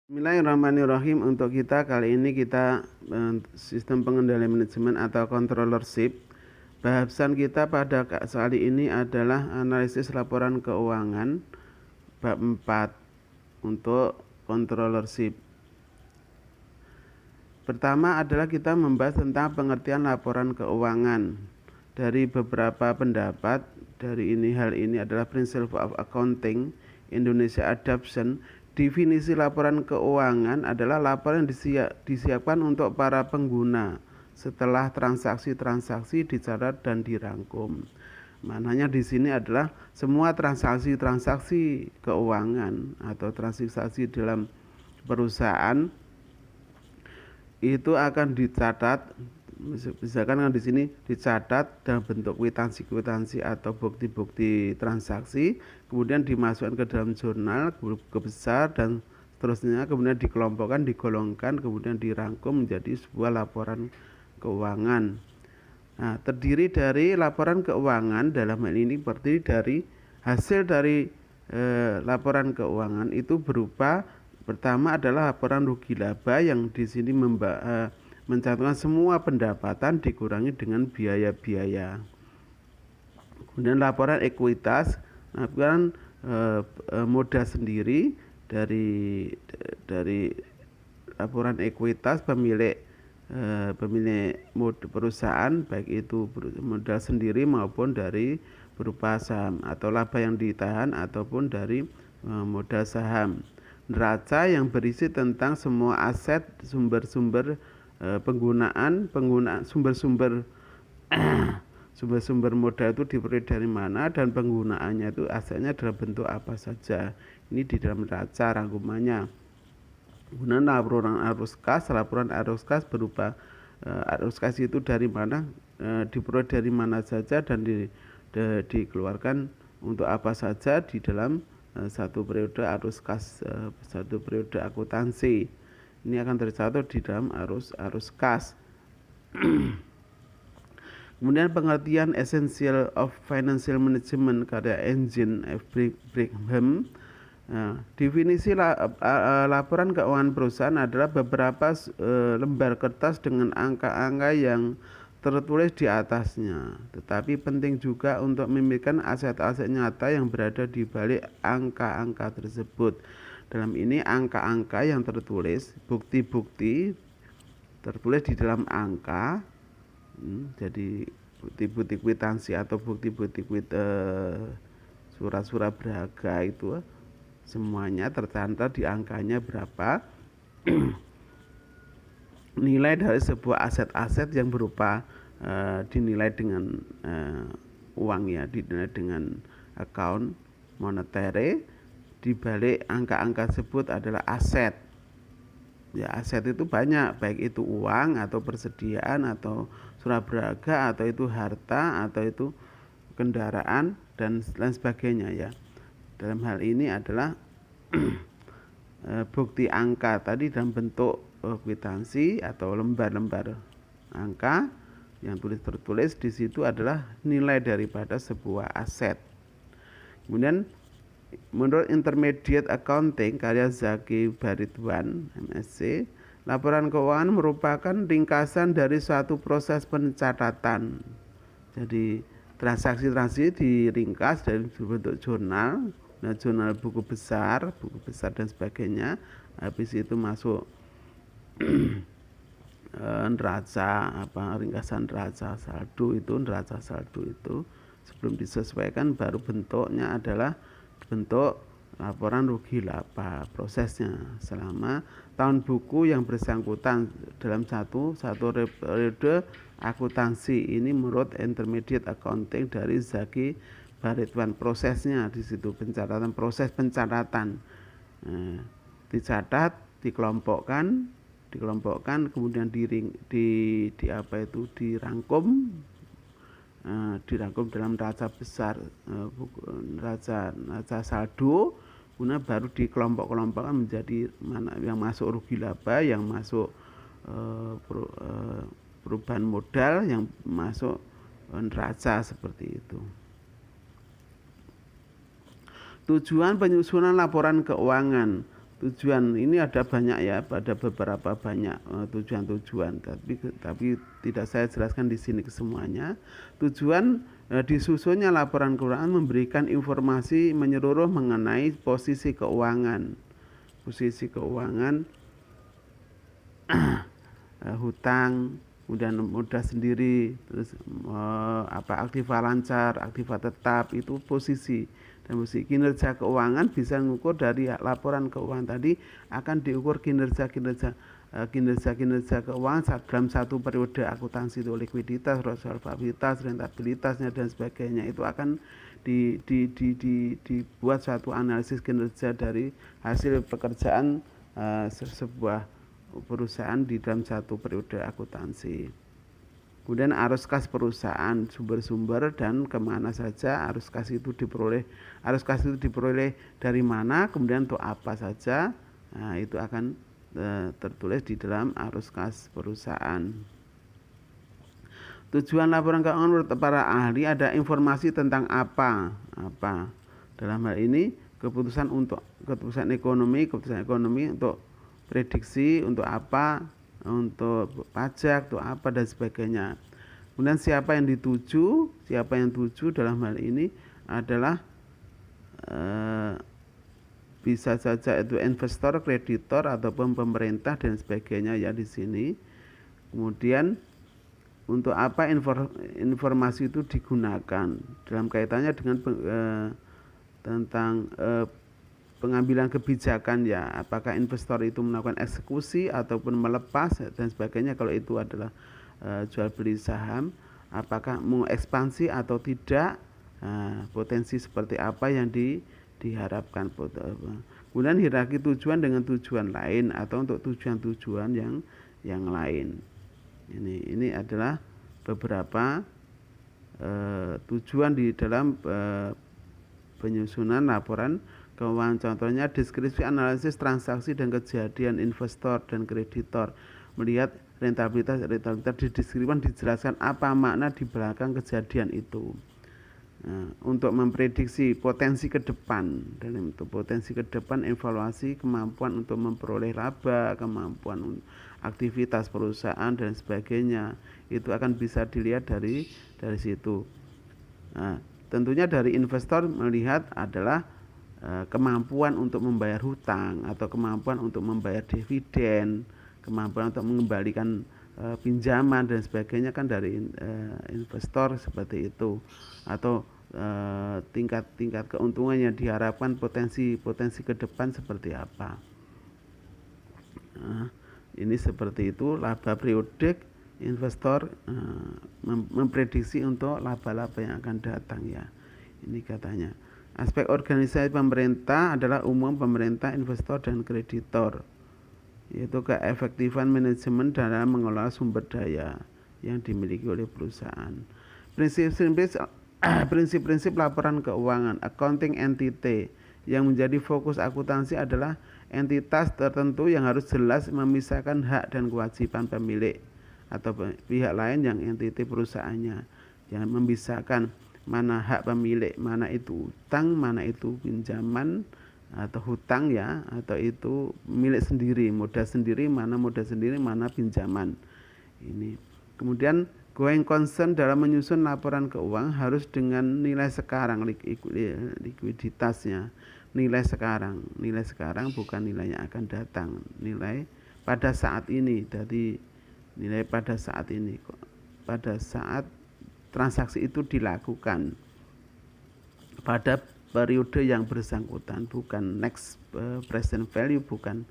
Bismillahirrahmanirrahim. Untuk kita kali ini kita sistem pengendalian manajemen atau controllership. Bahasan kita pada kali ini adalah analisis laporan keuangan bab 4 untuk controllership. Pertama adalah kita membahas tentang pengertian laporan keuangan. Dari beberapa pendapat dari hal ini adalah Principle of Accounting Indonesia Adoption. Definisi laporan keuangan adalah laporan yang disiapkan untuk para pengguna setelah transaksi-transaksi dicatat dan dirangkum. Maknanya di sini adalah semua transaksi-transaksi keuangan atau transaksi dalam perusahaan itu akan dicatat. Misalkan di sini dicatat dalam bentuk kwitansi atau bukti-bukti transaksi, kemudian dimasukkan ke dalam jurnal, ke besar dan seterusnya, kemudian dikelompokkan, digolongkan, kemudian dirangkum menjadi sebuah laporan keuangan. Nah, terdiri dari laporan keuangan dalam hal ini terdiri dari hasil dari laporan keuangan itu berupa pertama adalah laporan rugi laba yang di sini mencantumkan semua pendapatan dikurangi dengan biaya-biaya. Kemudian laporan ekuitas, laporan modal sendiri dari laporan ekuitas pemilik perusahaan, baik itu modal sendiri maupun dari berupa saham atau laba yang ditahan ataupun dari modal saham. Neraca yang berisi tentang semua aset, sumber-sumber penggunaan sumber-sumber modal itu diperoleh dari mana dan penggunaannya itu asetnya dalam bentuk apa saja. Ini di dalam neraca rangkumannya. Kemudian laporan arus kas berupa arus kas itu dari mana, diperoleh dari mana saja dan dikeluarkan untuk apa saja di dalam satu periode arus kas, satu periode akuntansi. Ini akan tercatat di dalam arus kas. Kemudian pengertian Essential of Financial Management karya Engine F. Brigham. Definisi laporan keuangan perusahaan adalah beberapa lembar kertas dengan angka-angka yang tertulis di atasnya. Tetapi penting juga untuk memikirkan aset-aset nyata yang berada di balik angka-angka tersebut. Dalam ini angka-angka yang tertulis, bukti-bukti tertulis di dalam angka, jadi bukti-bukti kwitansi atau bukti-bukti surat-surat berharga itu semuanya tercantum di angkanya berapa. Nilai dari sebuah aset-aset yang berupa dinilai dengan uang, ya, dinilai dengan account monetary. Di balik angka-angka tersebut adalah aset. Ya, aset itu banyak, baik itu uang atau persediaan atau surat berharga atau itu harta atau itu kendaraan dan lain sebagainya, ya. Dalam hal ini adalah bukti angka tadi dalam bentuk kwitansi atau lembar-lembar angka yang tertulis di situ adalah nilai daripada sebuah aset. Kemudian menurut Intermediate Accounting karya Zaki Baritwan MSc, laporan keuangan merupakan ringkasan dari suatu proses pencatatan. Jadi transaksi-transaksi diringkas dari bentuk jurnal, jurnal buku besar dan sebagainya. Habis itu masuk neraca, ringkasan neraca saldo itu sebelum disesuaikan baru bentuknya adalah bentuk laporan rugi laba. Prosesnya selama tahun buku yang bersangkutan dalam satu periode akuntansi. Ini menurut Intermediate Accounting dari Zaki Baritwan. Prosesnya di situ proses pencatatan, dicatat, dikelompokkan, kemudian dirangkum dalam neraca besar, neraca saldo, kemudian baru dikelompok-kelompokkan menjadi mana yang masuk rugi laba, yang masuk perubahan modal, yang masuk neraca, seperti itu. Tujuan penyusunan laporan keuangan. Tujuan ini ada banyak ya, ada beberapa banyak tujuan-tujuan, tapi tidak saya jelaskan di sini kesemuanya. Tujuan disusunnya laporan keuangan memberikan informasi menyeluruh mengenai posisi keuangan, hutang, kemudian modal sendiri, terus aktiva lancar, aktiva tetap, itu posisi. Dan kinerja keuangan bisa mengukur dari laporan keuangan tadi, akan diukur kinerja keuangan dalam satu periode akuntansi, itu likuiditas, solvabilitas, rentabilitasnya dan sebagainya. Itu akan dibuat suatu analisis kinerja dari hasil pekerjaan sebuah perusahaan di dalam satu periode akuntansi. Kemudian arus kas perusahaan, sumber-sumber dan kemana saja arus kas itu diperoleh. Arus kas itu diperoleh dari mana, kemudian untuk apa saja. Nah, itu akan tertulis di dalam arus kas perusahaan. Tujuan laporan keuangan menurut para ahli ada informasi tentang apa. Dalam hal ini keputusan ekonomi untuk prediksi, untuk apa, untuk pajak, untuk apa dan sebagainya. Kemudian siapa yang dituju dalam hal ini adalah bisa saja itu investor, kreditor ataupun pemerintah dan sebagainya ya di sini. Kemudian untuk apa informasi itu digunakan dalam kaitannya dengan tentang pengambilan kebijakan ya, apakah investor itu melakukan eksekusi ataupun melepas dan sebagainya. Kalau itu adalah jual beli saham, apakah mau ekspansi atau tidak, potensi seperti apa yang diharapkan. Kemudian hierarki tujuan dengan tujuan lain atau untuk tujuan-tujuan yang lain. Ini adalah beberapa tujuan di dalam penyusunan laporan keuangan. Contohnya deskripsi analisis transaksi dan kejadian investor dan kreditor. Melihat rentabilitas dideskripsikan, dijelaskan apa makna di belakang kejadian itu. Nah, untuk memprediksi potensi ke depan, dalam itu potensi ke depan, evaluasi kemampuan untuk memperoleh laba, kemampuan aktivitas perusahaan dan sebagainya, itu akan bisa dilihat dari situ. Nah, tentunya dari investor melihat adalah kemampuan untuk membayar hutang atau kemampuan untuk membayar dividen, kemampuan untuk mengembalikan pinjaman dan sebagainya, kan dari investor seperti itu. Atau tingkat keuntungan yang diharapkan, potensi ke depan seperti apa. Nah, ini seperti itu laba periodik. Investor memprediksi untuk laba-laba yang akan datang ya. Ini katanya. Aspek organisasi pemerintah adalah umum pemerintah, investor dan kreditor, yaitu keefektifan manajemen dalam mengelola sumber daya yang dimiliki oleh perusahaan. Prinsip-prinsip laporan keuangan. Accounting entity yang menjadi fokus akuntansi adalah entitas tertentu yang harus jelas memisahkan hak dan kewajiban pemilik atau pihak lain yang entiti perusahaannya, yang memisahkan mana hak pemilik, mana itu utang, mana itu pinjaman atau hutang ya, atau itu milik sendiri, modal sendiri, mana pinjaman. Ini. Kemudian going concern dalam menyusun laporan keuangan harus dengan nilai sekarang, likuiditasnya. Nilai sekarang bukan nilai yang akan datang, nilai pada saat ini. Jadi nilai pada saat ini, pada saat transaksi itu dilakukan, pada periode yang bersangkutan, bukan next present value, bukan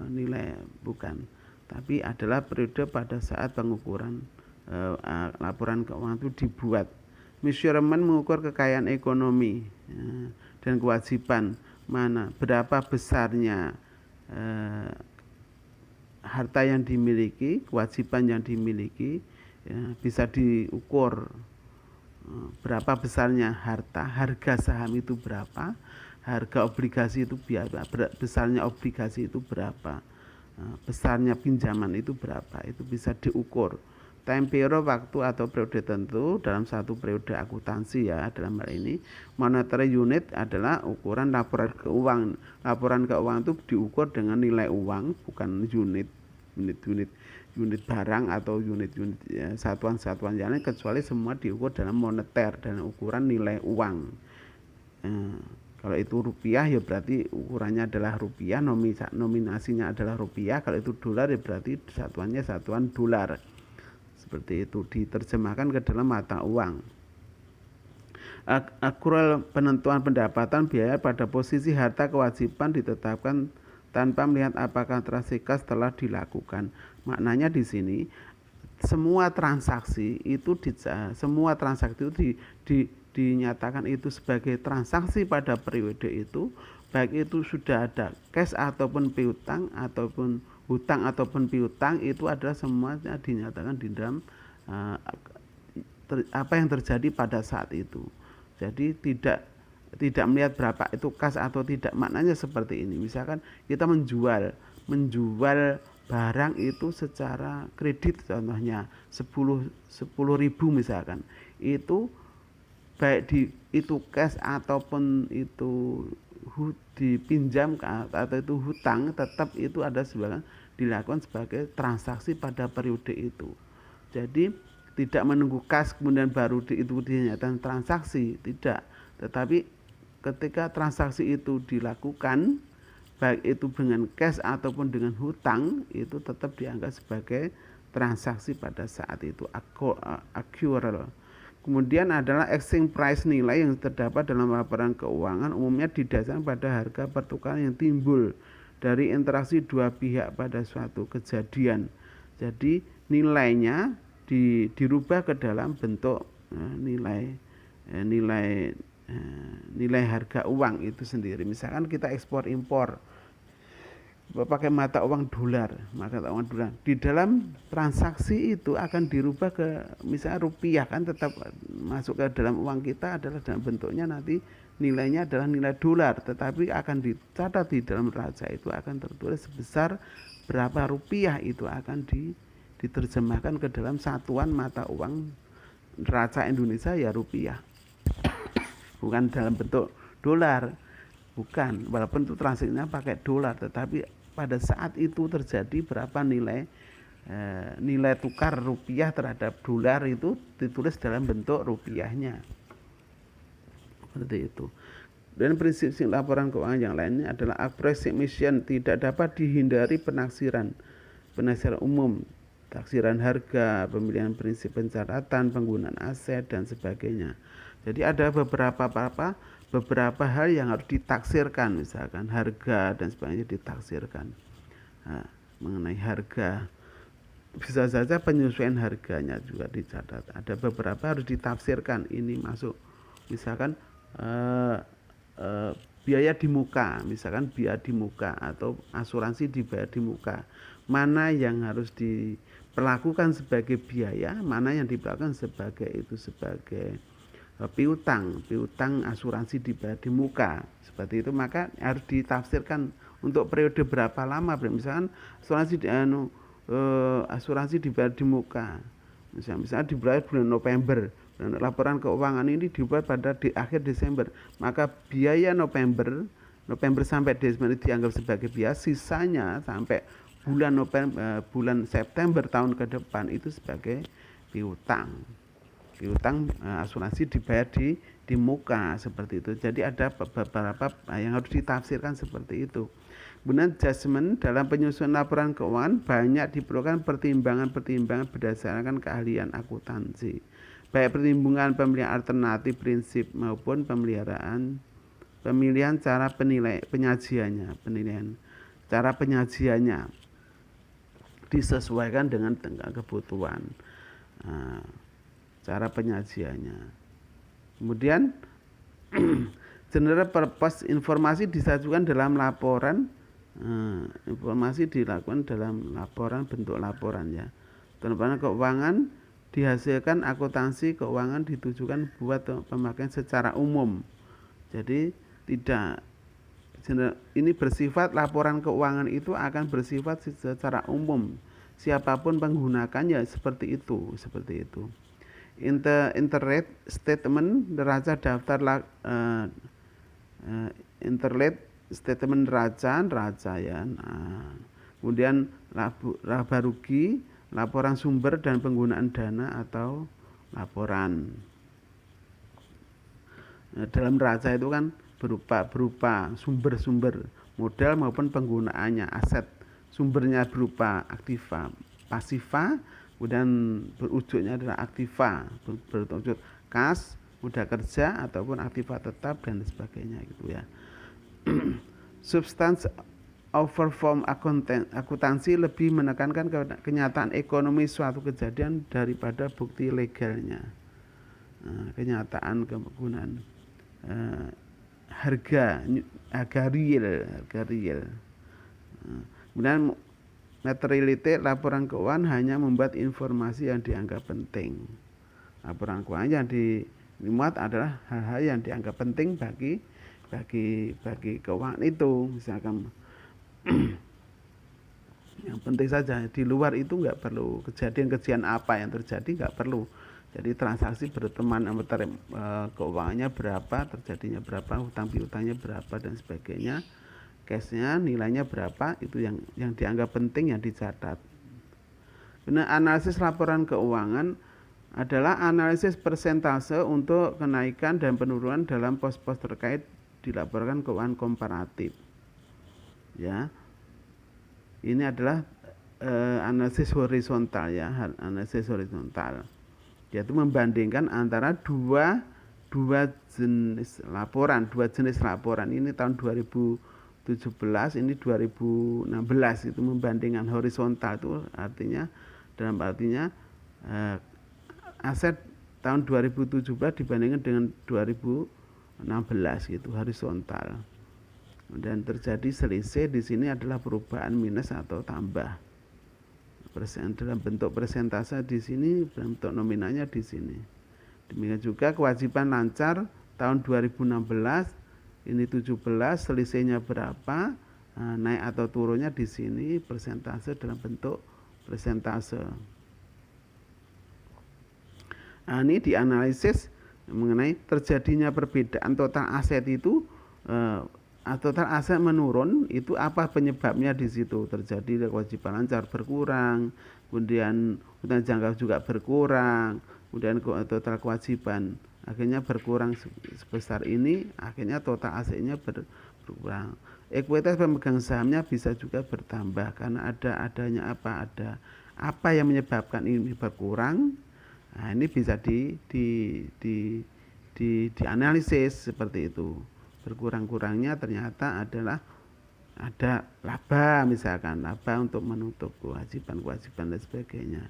nilai, bukan, tapi adalah periode pada saat pengukuran laporan keuangan itu dibuat. Measurement mengukur kekayaan ekonomi dan kewajiban, mana berapa besarnya harta yang dimiliki, kewajiban yang dimiliki. Ya, bisa diukur berapa besarnya harga saham itu berapa, harga obligasi itu besarnya obligasi itu berapa, besarnya pinjaman itu berapa, itu bisa diukur. Tempero waktu atau periode tertentu dalam satu periode akuntansi ya. Dalam hal ini monetary unit adalah ukuran laporan keuangan. Laporan keuangan itu diukur dengan nilai uang, bukan unit barang atau unit-unit ya, satuan-satuan yang lain, kecuali semua diukur dalam moneter dan ukuran nilai uang. Kalau itu rupiah ya berarti ukurannya adalah rupiah, nominasinya adalah rupiah. Kalau itu dolar ya berarti satuannya satuan dolar. Seperti itu diterjemahkan ke dalam mata uang. Akrual penentuan pendapatan biaya pada posisi harta kewajiban ditetapkan tanpa melihat apakah transaksi kas telah dilakukan. Maknanya di sini semua transaksi itu dinyatakan itu sebagai transaksi pada periode itu, baik itu sudah ada cash ataupun piutang ataupun hutang ataupun piutang, itu adalah semuanya dinyatakan di dalam apa yang terjadi pada saat itu. Jadi tidak melihat berapa itu kas atau tidak. Maknanya seperti ini. Misalkan kita menjual barang itu secara kredit, contohnya 10.000 misalkan. Itu baik itu cash ataupun itu dipinjam atau itu hutang, tetap itu ada dilakukan sebagai transaksi pada periode itu. Jadi tidak menunggu kas kemudian baru itu dinyatakan transaksi, tidak. Tetapi ketika transaksi itu dilakukan, baik itu dengan cash ataupun dengan hutang, itu tetap dianggap sebagai transaksi pada saat itu, accrual. Kemudian adalah exchange price, nilai yang terdapat dalam laporan keuangan umumnya didasarkan pada harga pertukaran yang timbul dari interaksi dua pihak pada suatu kejadian. Jadi nilainya dirubah ke dalam bentuk nilai harga uang itu sendiri. Misalkan kita ekspor impor pakai mata uang dolar, di dalam transaksi itu akan dirubah ke misalnya rupiah, kan tetap masuk ke dalam uang kita adalah dalam bentuknya nanti nilainya adalah nilai dolar, tetapi akan dicatat di dalam neraca itu akan tertulis sebesar berapa rupiah, itu akan diterjemahkan ke dalam satuan mata uang neraca Indonesia ya rupiah, bukan dalam bentuk dolar. Bukan, walaupun itu transaksinya pakai dolar, tetapi pada saat itu terjadi berapa nilai tukar rupiah terhadap dolar itu ditulis dalam bentuk rupiahnya. Seperti itu. Dan prinsip laporan keuangan yang lainnya adalah approximation, tidak dapat dihindari penafsiran umum, taksiran harga, pemilihan prinsip pencatatan, penggunaan aset dan sebagainya. Jadi ada beberapa hal yang harus ditaksirkan, misalkan harga dan sebagainya ditaksirkan. Nah, mengenai harga bisa saja penyesuaian harganya juga dicatat. Ada beberapa harus ditafsirkan, ini masuk misalkan biaya di muka, misalkan biaya di muka atau asuransi dibayar di muka, mana yang harus diperlakukan sebagai biaya, mana yang diperlakukan sebagai piutang asuransi dibayar di muka, seperti itu. Maka harus ditafsirkan untuk periode berapa lama, misalkan asuransi dibayar di muka, misalnya dibayar bulan November, dan laporan keuangan ini dibuat pada di akhir Desember, maka biaya November sampai Desember dianggap sebagai biaya, sisanya sampai bulan September tahun ke depan itu sebagai piutang asuransi dibayar di muka, seperti itu. Jadi ada beberapa yang harus ditafsirkan seperti itu. Kemudian judgement dalam penyusunan laporan keuangan banyak diperlukan pertimbangan berdasarkan keahlian akuntansi, baik pertimbangan pemilihan alternatif prinsip maupun pemilihan cara penyajiannya disesuaikan dengan kebutuhan. Cara penyajiannya. Kemudian general purpose, informasi disajikan dalam laporan, informasi dilakukan dalam laporan, bentuk laporan ya. Laporan keuangan dihasilkan akuntansi keuangan ditujukan buat pemakaian secara umum. Jadi tidak ini bersifat, laporan keuangan itu akan bersifat secara umum, siapapun penggunakannya seperti itu. Interlet statement neraca daftar interlet statement neraca ya. Nah, kemudian laba rugi, laporan sumber dan penggunaan dana atau laporan. Nah, dalam neraca itu kan berupa sumber-sumber modal maupun penggunaannya, aset. Sumbernya berupa aktiva, pasiva, kemudian berujuknya adalah aktiva, berwujud kas, modal kerja ataupun aktiva tetap dan sebagainya gitu ya. Substance over form akuntansi lebih menekankan kenyataan ekonomi suatu kejadian daripada bukti legalnya. Kenyataan kegunaan harga real. Kemudian materiality, laporan keuangan hanya membuat informasi yang dianggap penting. Laporan keuangan yang dimuat adalah hal-hal yang dianggap penting bagi keuangan itu. Misalkan yang penting saja, di luar itu nggak perlu kejadian apa yang terjadi, nggak perlu. Jadi transaksi berteman antara keuangannya berapa, terjadinya berapa, hutang piutangnya berapa dan sebagainya, cashnya nilainya berapa, itu yang dianggap penting yang dicatat. Nah, analisis laporan keuangan adalah analisis persentase untuk kenaikan dan penurunan dalam pos-pos terkait dilaporkan keuangan komparatif. Ya, ini adalah analisis horizontal ya, analisis horizontal. Yaitu membandingkan antara dua jenis laporan. Ini tahun 2017, ini 2016, itu membandingkan horizontal, itu artinya aset tahun 2017 dibandingkan dengan 2016 gitu, horizontal. Dan terjadi selisih di sini adalah perubahan minus atau tambah. Dalam bentuk persentase di sini, bentuk nominalnya di sini. Demikian juga kewajiban lancar tahun 2016, ini 17, selisihnya berapa, naik atau turunnya di sini, persentase dalam bentuk persentase. Nah, ini dianalisis mengenai terjadinya perbedaan total aset itu, total aset menurun, itu apa penyebabnya di situ. Terjadi kewajiban lancar berkurang, kemudian hutang jangka juga berkurang, kemudian total kewajiban akhirnya berkurang sebesar ini, akhirnya total asetnya berkurang. Ekuitas pemegang sahamnya bisa juga bertambah karena adanya apa yang menyebabkan ini berkurang. Nah, ini bisa dianalisis seperti itu. Berkurang-kurangnya ternyata adalah ada laba, misalkan laba untuk menutup kewajiban dan sebagainya.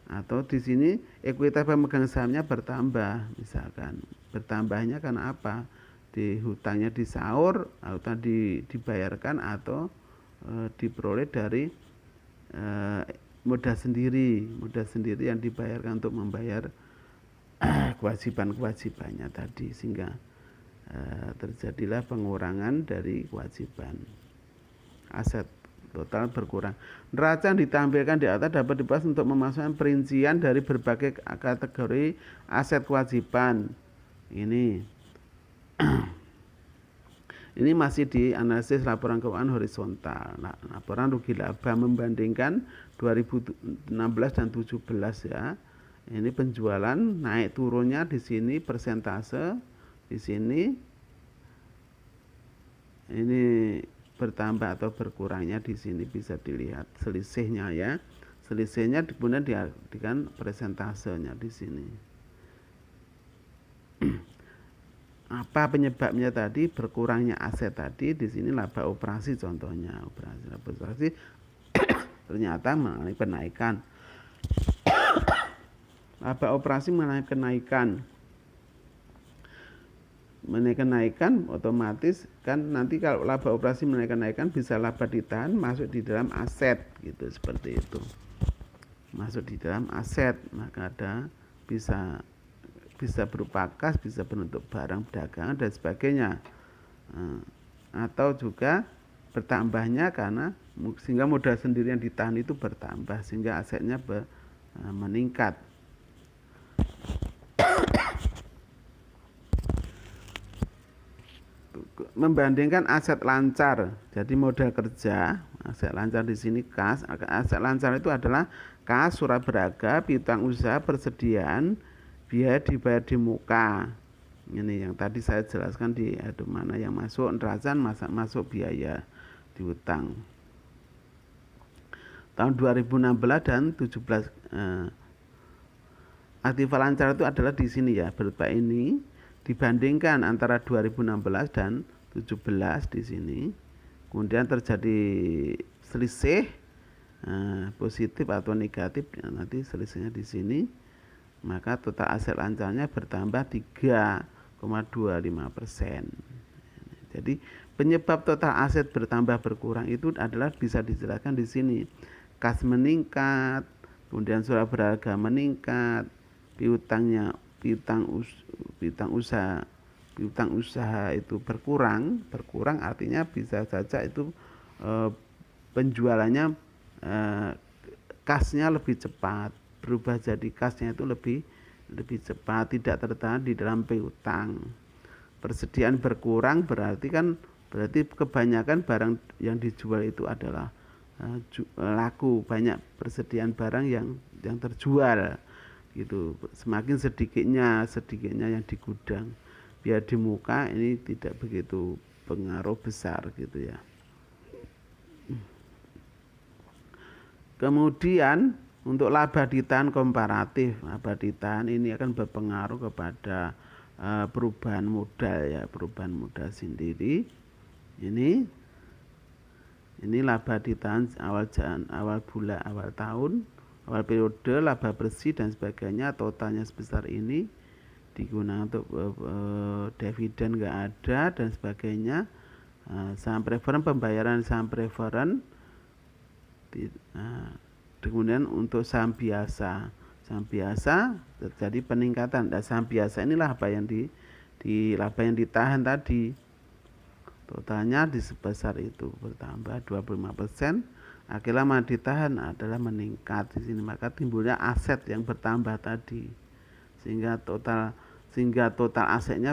Atau di sini ekuitas pemegang sahamnya bertambah, misalkan bertambahnya karena apa? Di hutangnya disaur atau dibayarkan atau diperoleh dari modal sendiri yang dibayarkan untuk membayar kewajibannya tadi, sehingga terjadilah pengurangan dari kewajiban, aset total berkurang. Neraca yang ditampilkan di atas dapat dibahas untuk memasukkan perincian dari berbagai kategori aset kewajiban. Ini masih di analisis laporan keuangan horizontal. Nah, laporan rugi laba membandingkan 2016 dan 2017 ya. Ini penjualan naik turunnya di sini persentase, di sini ini bertambah atau berkurangnya di sini bisa dilihat selisihnya ya. Selisihnya kemudian diartikan persentasenya di sini. Apa penyebabnya tadi? Berkurangnya aset tadi, di sini laba operasi contohnya. Operasi ternyata mengalami kenaikan. Laba operasi mengalami kenaikan. Menaikkan otomatis kan nanti kalau laba operasi menaikkan bisa laba ditahan masuk di dalam aset gitu, seperti itu. Masuk di dalam aset, maka ada bisa berupa kas, bisa bentuk barang perdagangan dan sebagainya. Atau juga bertambahnya karena sehingga modal sendiri yang ditahan itu bertambah sehingga asetnya meningkat. Membandingkan aset lancar, jadi modal kerja, aset lancar di sini kas, aset lancar itu adalah kas, surat berharga, piutang usaha, persediaan, biaya dibayar di muka. Ini yang tadi saya jelaskan di mana yang masuk neraca, masuk biaya di utang. Tahun 2016 dan 17 aktiva lancar itu adalah di sini ya, berupa ini dibandingkan antara 2016 dan 17 di sini. Kemudian terjadi selisih positif atau negatif, nanti selisihnya di sini. Maka total aset lancarnya bertambah 3,25%. Jadi penyebab total aset bertambah berkurang itu adalah bisa dijelaskan di sini. Kas meningkat, kemudian surat berharga meningkat, piutang usaha itu berkurang artinya bisa saja itu penjualannya kasnya lebih cepat, berubah jadi kasnya itu lebih cepat, tidak tertahan di dalam piutang. Persediaan berkurang berarti kebanyakan barang yang dijual itu adalah laku, banyak persediaan barang yang terjual gitu. Semakin sedikitnya yang di gudang, biar di muka ini tidak begitu pengaruh besar gitu ya. Kemudian untuk laba ditahan komparatif, laba ditahan ini akan berpengaruh kepada perubahan modal sendiri. Ini laba ditahan awal bulan, awal tahun, awal periode, laba bersih dan sebagainya, totalnya sebesar ini, digunakan untuk dividen nggak ada dan sebagainya. Saham preferen, pembayaran saham preferen. Kemudian untuk saham biasa terjadi peningkatan. Saham biasa inilah laba yang ditahan tadi, totalnya di sebesar itu bertambah 25%. Akhirnya lama ditahan adalah meningkat di sini, maka timbulnya aset yang bertambah tadi, sehingga total asetnya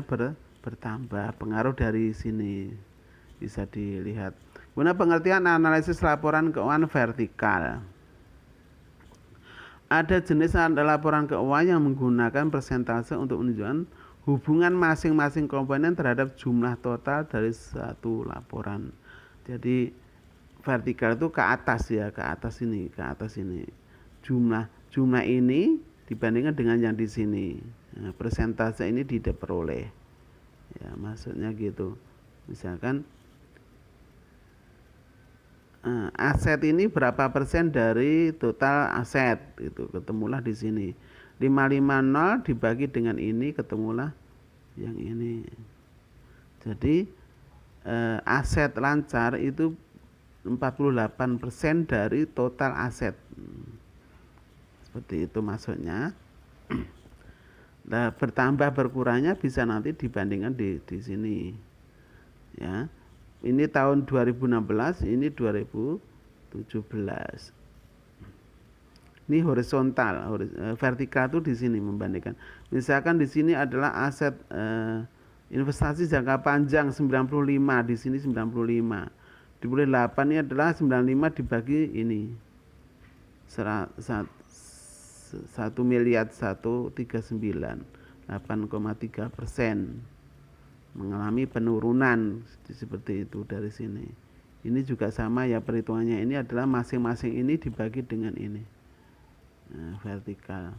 bertambah. Pengaruh dari sini bisa dilihat. Guna pengertian analisis laporan keuangan vertikal. Ada jenis laporan keuangan yang menggunakan persentase untuk menunjukkan hubungan masing-masing komponen terhadap jumlah total dari satu laporan. Jadi vertikal itu ke atas ya, ke atas ini. Jumlah ini dibandingkan dengan yang di sini. Nah, persentase ini diperoleh. Ya, maksudnya gitu. Misalkan aset ini berapa persen dari total aset itu ketemulah di sini. 550 dibagi dengan ini ketemulah yang ini. Jadi aset lancar itu 48% dari total aset. Seperti itu maksudnya. Nah, bertambah berkurangnya bisa nanti dibandingkan di sini. Ya. Ini tahun 2016, ini 2017. Ini horizontal, vertikal itu di sini membandingkan. Misalkan di sini adalah aset investasi jangka panjang 95, di sini 95. Di bulan 8 ini adalah 95 dibagi ini. 1.139, 8,3%. Mengalami penurunan seperti itu dari sini. Ini juga sama ya, perhitungannya ini adalah masing-masing ini dibagi dengan ini. Nah, vertikal.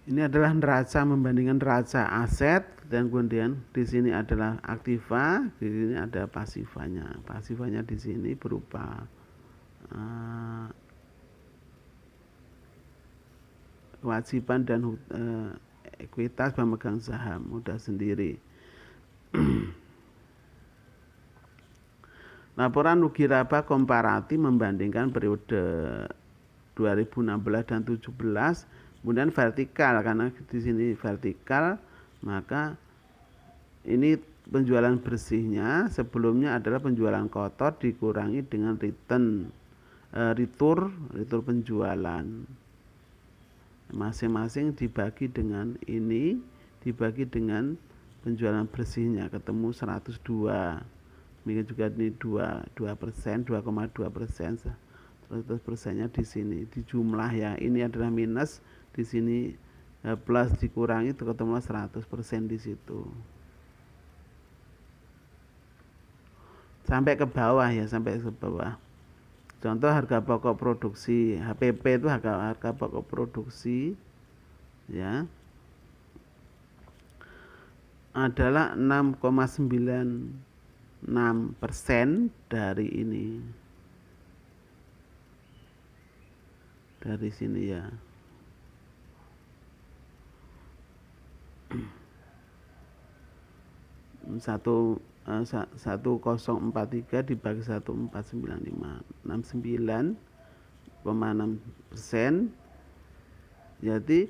Ini adalah neraca, membandingkan neraca aset, dan kemudian di sini adalah aktiva, di sini ada pasifanya. Pasifanya di sini berupa kewajiban dan ekuitas pemegang saham, modal sendiri. Laporan rugi laba komparatif membandingkan periode 2016 dan 2017, kemudian vertikal, karena di sini vertikal, maka ini penjualan bersihnya sebelumnya adalah penjualan kotor dikurangi dengan retur penjualan. Masing-masing dibagi dengan ini, dibagi dengan penjualan bersihnya, ketemu 102. Mungkin juga ini 2%, 2,2%. 100%-nya di sini, di jumlah ya. Ini adalah minus, di sini plus dikurangi itu ketemu 100% di situ. Sampai ke bawah ya, sampai ke bawah. Contoh harga pokok produksi, HPP itu harga pokok produksi ya. Adalah 6,96% dari ini. Dari sini ya. Satu 1043 dibagi 1495 69,6%. Jadi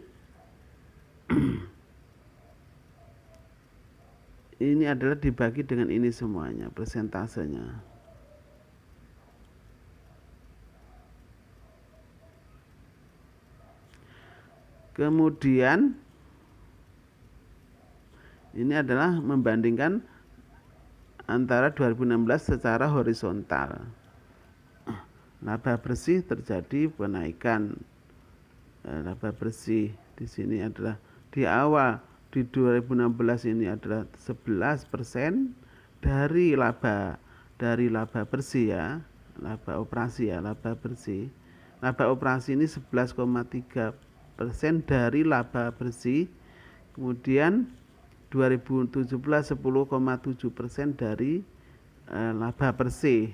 ini adalah dibagi dengan ini semuanya persentasenya. Kemudian ini adalah membandingkan antara 2016 secara horizontal. Laba bersih terjadi kenaikan. Laba bersih di sini adalah di awal di 2016 ini adalah 11% dari laba bersih ya, laba operasi ya, laba bersih. Laba operasi ini 11,3% dari laba bersih. Kemudian 2017 10,7% dari laba bersih.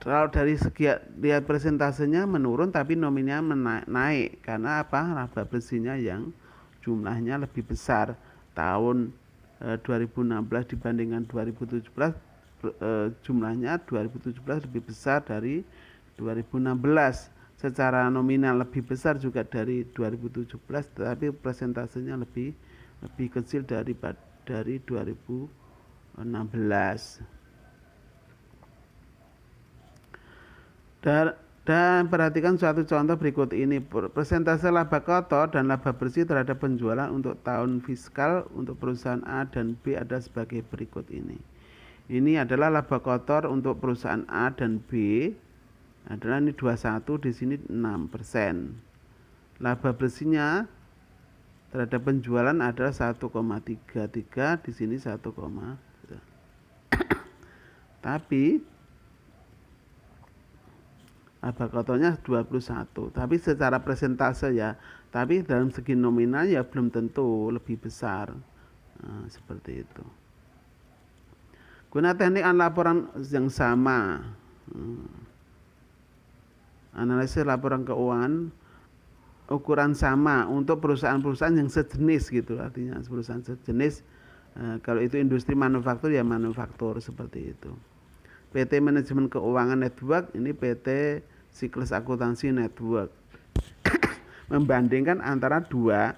Kalau dari segi lihat presentasenya menurun tapi nominalnya naik karena apa? Laba bersihnya yang jumlahnya lebih besar tahun 2016 dibandingkan 2017 jumlahnya 2017 lebih besar dari 2016. Secara nominal lebih besar juga dari 2017 tetapi presentasenya lebih kecil dari 2016. Dan perhatikan suatu contoh berikut ini. Persentase laba kotor dan laba bersih terhadap penjualan untuk tahun fiskal untuk perusahaan A dan B ada sebagai berikut ini. Ini adalah laba kotor untuk perusahaan A dan B adalah ini 21, di sini 6%. Laba bersihnya terhadap penjualan adalah 1,33, di sini 1, tapi laba kotornya 21. Tapi secara persentase ya, tapi dalam segi nominal ya belum tentu lebih besar. Nah, seperti itu. Guna teknik laporan yang sama. Analisis laporan keuangan ukuran sama untuk perusahaan-perusahaan yang sejenis gitu, artinya perusahaan sejenis. Kalau itu industri manufaktur ya manufaktur seperti itu. PT Manajemen Keuangan Network, ini PT Siklus Akuntansi Network. Membandingkan antara dua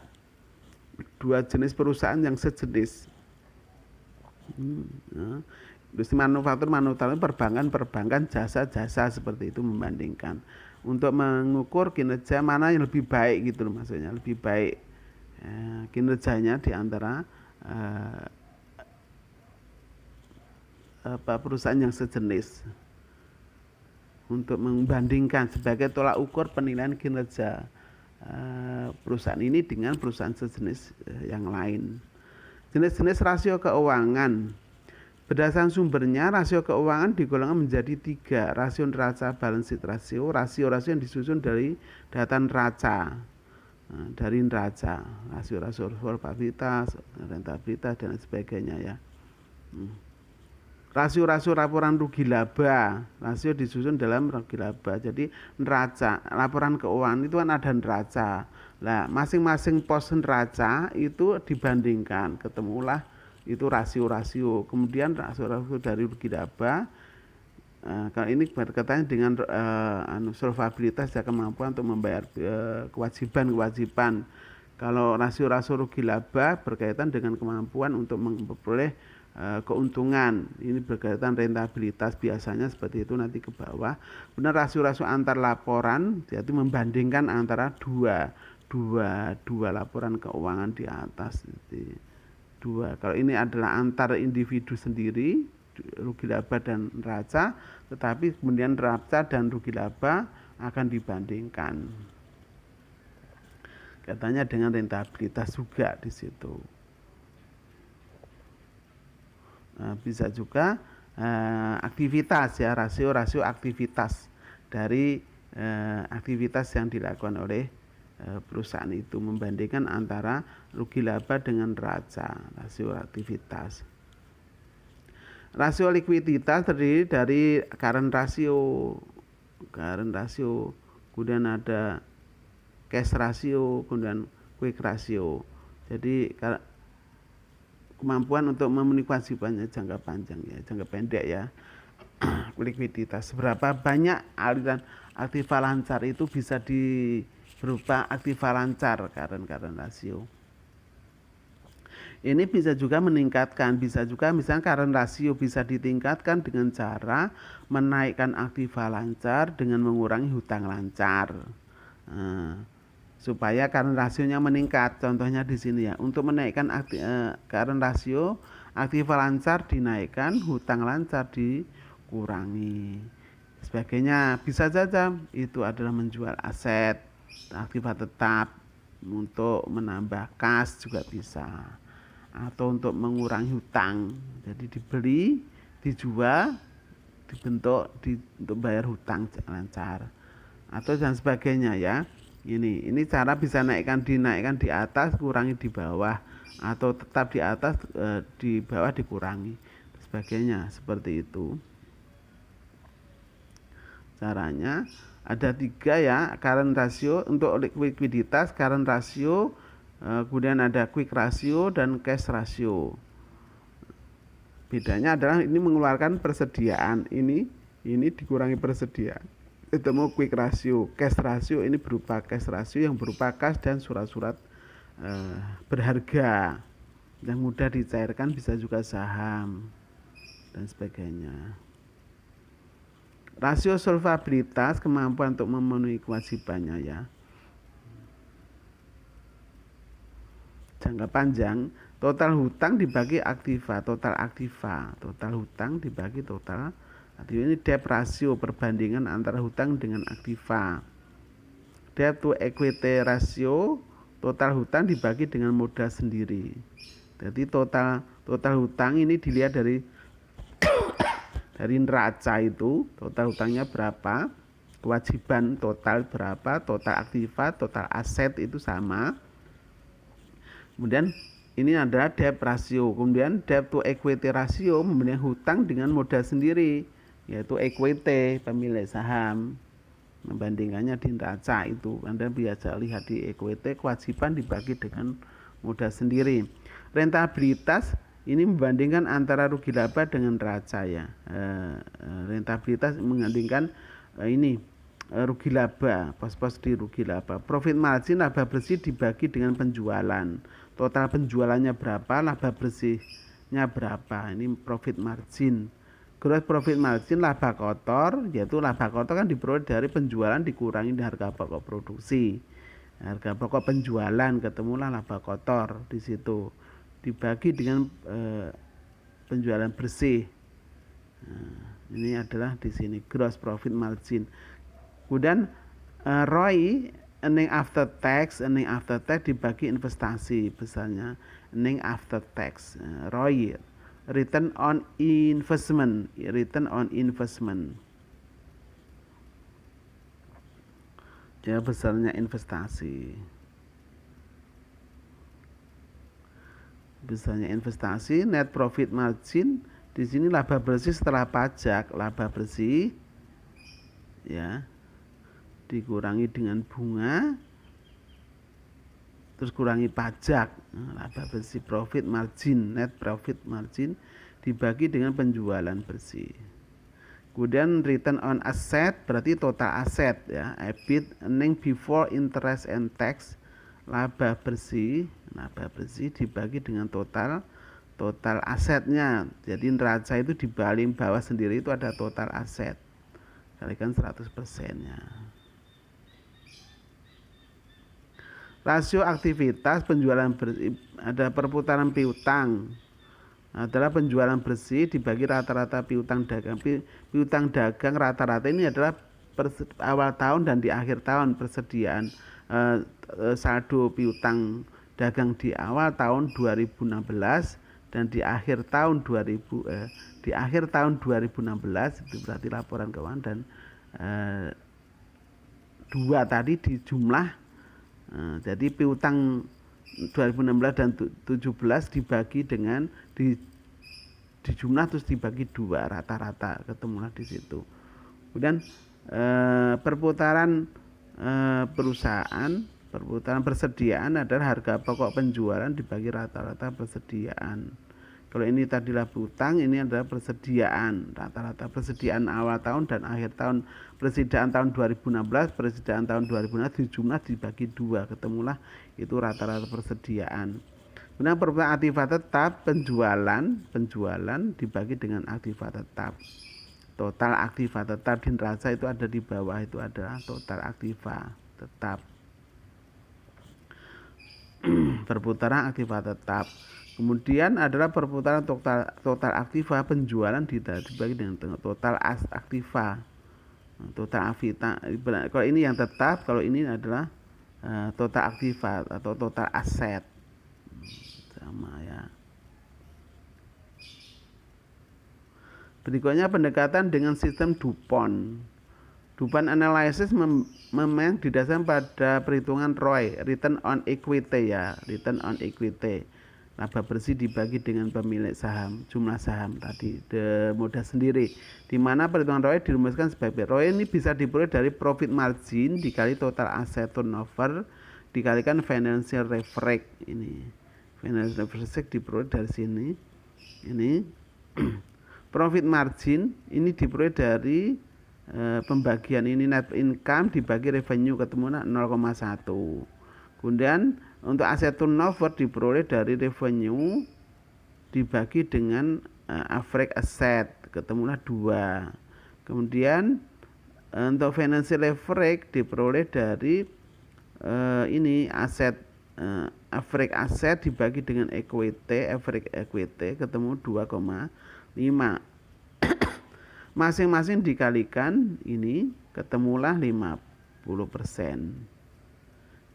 jenis perusahaan yang sejenis. Industri manufaktur, perbankan, jasa seperti itu membandingkan. Untuk mengukur kinerja mana yang lebih baik gitu loh, maksudnya lebih baik kinerjanya di antara perusahaan yang sejenis, untuk membandingkan sebagai tolak ukur penilaian kinerja perusahaan ini dengan perusahaan sejenis yang lain. Jenis-jenis rasio keuangan. Berdasarkan sumbernya, rasio keuangan digolongkan menjadi 3. Rasio neraca, balance sheet rasio, rasio-rasio yang disusun dari data neraca. Dari neraca, rasio-rasio solvabilitas, rentabilitas dan sebagainya ya. Rasio-rasio laporan rugi laba, rasio disusun dalam rugi laba. Jadi neraca, laporan keuangan itu kan ada neraca. Nah, masing-masing pos neraca itu dibandingkan, ketemulah itu rasio-rasio. Kemudian rasio-rasio dari rugi laba, kalau ini berkaitannya dengan solvabilitas dan kemampuan untuk membayar kewajiban-kewajiban. Kalau rasio-rasio rugi laba berkaitan dengan kemampuan untuk memperoleh keuntungan. Ini berkaitan rentabilitas, biasanya seperti itu nanti ke bawah. Kemudian rasio-rasio antar laporan, yaitu membandingkan antara dua laporan keuangan di atas. Jadi, dua. Kalau ini adalah antar individu sendiri, rugi laba dan neraca, tetapi kemudian neraca dan rugi laba akan dibandingkan. Katanya dengan rentabilitas juga di situ. Bisa juga aktivitas ya, rasio aktivitas dari aktivitas yang dilakukan oleh perusahaan itu, membandingkan antara rugi laba dengan neraca, rasio aktivitas. Rasio likuiditas terdiri dari current ratio, kemudian ada cash ratio, kemudian quick ratio. Jadi kemampuan untuk memenuhi kewajibannya jangka panjang ya, jangka pendek ya. Likuiditas, seberapa banyak aliran aktiva lancar itu bisa berupa aktiva lancar, current ratio. Ini bisa juga meningkatkan, bisa juga misalnya current ratio bisa ditingkatkan dengan cara menaikkan aktiva lancar dengan mengurangi hutang lancar. Supaya current rasionya meningkat. Contohnya di sini ya, untuk menaikkan current ratio, aktiva lancar dinaikkan, hutang lancar dikurangi. Sebagainya, bisa saja itu adalah menjual aset aktiva tetap untuk menambah kas juga bisa, atau untuk mengurangi hutang. Jadi dibeli, dijual, dibentuk untuk bayar hutang lancar, atau dan sebagainya ya. Ini cara bisa dinaikkan di atas, kurangi di bawah, atau tetap di atas, di bawah dikurangi, sebagainya seperti itu. Caranya ada 3 ya, current ratio untuk likuiditas, current ratio, kemudian ada quick ratio dan cash ratio. Bedanya adalah ini mengeluarkan persediaan, ini dikurangi persediaan. Ketemu quick ratio. Cash ratio ini berupa cash ratio yang berupa kas dan surat-surat berharga yang mudah dicairkan, bisa juga saham dan sebagainya. Rasio solvabilitas, kemampuan untuk memenuhi kewajibannya ya. Jangka panjang, total hutang dibagi aktiva, total hutang dibagi total aktiva. Ini debt ratio, perbandingan antara hutang dengan aktiva. Debt to equity ratio, total hutang dibagi dengan modal sendiri. Jadi total hutang ini dilihat dari neraca itu, total hutangnya berapa, kewajiban total berapa, total aktiva, total aset itu sama. Kemudian ini adalah debt ratio. Kemudian debt to equity ratio, membandingkan hutang dengan modal sendiri, yaitu equity, pemilik saham, membandingkannya di neraca itu. Anda biasa lihat di equity, kewajiban dibagi dengan modal sendiri. Rentabilitas ini membandingkan antara rugi laba dengan neraca ya. Rentabilitas membandingkan rugi laba, pos-pos di rugi laba. Profit margin, laba bersih dibagi dengan penjualan. Total penjualannya berapa, laba bersihnya berapa. Ini profit margin. Gross profit margin, laba kotor, yaitu laba kotor kan diperoleh dari penjualan dikurangi dari harga pokok produksi. Harga pokok penjualan, ketemulah laba kotor di situ. Dibagi dengan penjualan bersih. Ini adalah di sini gross profit margin. Kemudian ROI, earning after tax dibagi investasi, besarnya earning after tax. ROI, return on investment, ya, besarnya investasi. Besarnya investasi. Net profit margin, di sini laba bersih setelah pajak, laba bersih ya, dikurangi dengan bunga, terus kurangi pajak. Laba bersih, profit margin, net profit margin dibagi dengan penjualan bersih. Kemudian return on asset, berarti total aset ya, EBIT, earning before interest and tax, laba bersih dibagi dengan total asetnya. Jadi neraca itu di paling bawah sendiri itu ada total aset, kalikan 100%-nya. Rasio aktivitas penjualan bersih, ada perputaran piutang adalah penjualan bersih dibagi rata-rata piutang dagang. Piutang dagang rata-rata ini adalah awal tahun dan di akhir tahun persediaan saldo piutang dagang di awal tahun 2016 dan di akhir tahun 2016 itu berarti laporan keuangan, dan dua tadi di jumlah. Jadi piutang 2016 dan 17 dibagi dengan di jumlah terus dibagi dua rata-rata, ketemulah di situ. Kemudian perputaran perputaran persediaan adalah harga pokok penjualan dibagi rata-rata persediaan. Kalau ini tadilah piutang, ini adalah persediaan, rata-rata persediaan awal tahun dan akhir tahun. Persediaan tahun 2016, persediaan tahun 2016 di jumlah dibagi dua, ketemulah itu rata-rata persediaan. Kemudian perputaran aktiva tetap penjualan dibagi dengan aktiva tetap. Total aktiva tetap di neraca itu ada di bawah, itu adalah total aktiva tetap. Perputaran aktiva tetap. Kemudian adalah perputaran total aktiva penjualan dibagi dengan total aktiva. Total aktiva. Kalau ini yang tetap, kalau ini adalah total aktiva atau total aset. Sama ya. Berikutnya pendekatan dengan sistem DuPont. DuPont analysis memang didasarkan pada perhitungan ROE, return on equity ya, return on equity. Laba bersih dibagi dengan pemilik saham, jumlah saham tadi, modal sendiri. Di mana perhitungan ROE dirumuskan sebagai ROE ini bisa diperoleh dari profit margin dikali total asset turnover dikalikan financial leverage ini. Financial leverage diperoleh dari sini. Ini profit margin ini diperoleh dari pembagian ini net income dibagi revenue, ketemu 0,1. Kemudian untuk aset turnover diperoleh dari revenue dibagi dengan average asset, ketemulah 2. Kemudian untuk financial leverage diperoleh dari ini aset average asset dibagi dengan equity, average equity, ketemu 2,5. Masing-masing dikalikan ini ketemulah 50%.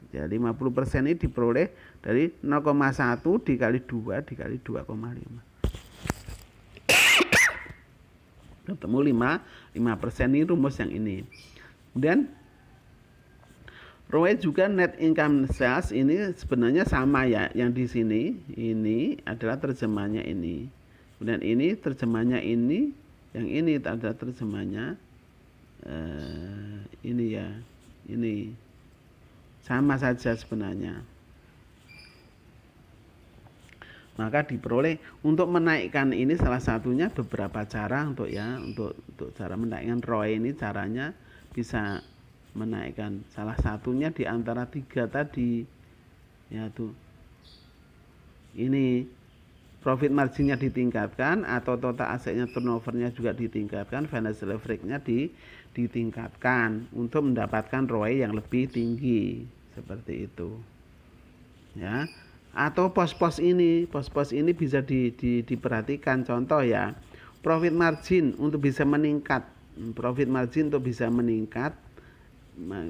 Jadi 50% ini diperoleh dari 0,1 dikali 2 dikali 2,5. Ketemu 5% ini rumus yang ini. Kemudian ROE juga net income sales ini sebenarnya sama ya, yang di sini ini adalah terjemahnya ini. Kemudian ini terjemahnya ini, yang ini ada terjemahnya ini ya, ini sama saja sebenarnya. Maka diperoleh untuk menaikkan ini salah satunya beberapa cara untuk cara menaikkan ROE ini, caranya bisa menaikkan salah satunya di antara 3 tadi, yaitu ini profit marginnya ditingkatkan atau total asetnya turnovernya juga ditingkatkan, financial leverage-nya ditingkatkan untuk mendapatkan ROE yang lebih tinggi, seperti itu ya. Atau pos-pos ini bisa diperhatikan, contoh ya, profit margin untuk bisa meningkat,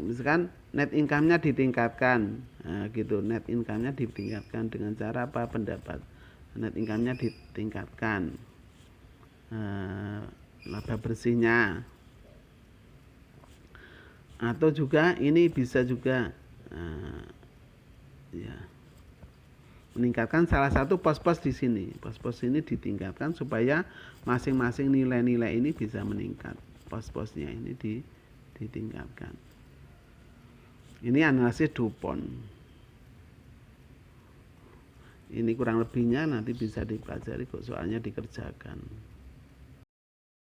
misalkan net income-nya ditingkatkan, nah, gitu, net income-nya ditingkatkan dengan cara apa? Pendapat net income-nya ditingkatkan, laba bersihnya, atau juga ini bisa juga ya, meningkatkan salah satu pos-pos di sini. Pos-pos ini ditingkatkan supaya masing-masing nilai-nilai ini bisa meningkat. Pos-posnya ini ditingkatkan. Ini analisis DuPont. Ini kurang lebihnya nanti bisa dipelajari kok, soalnya dikerjakan.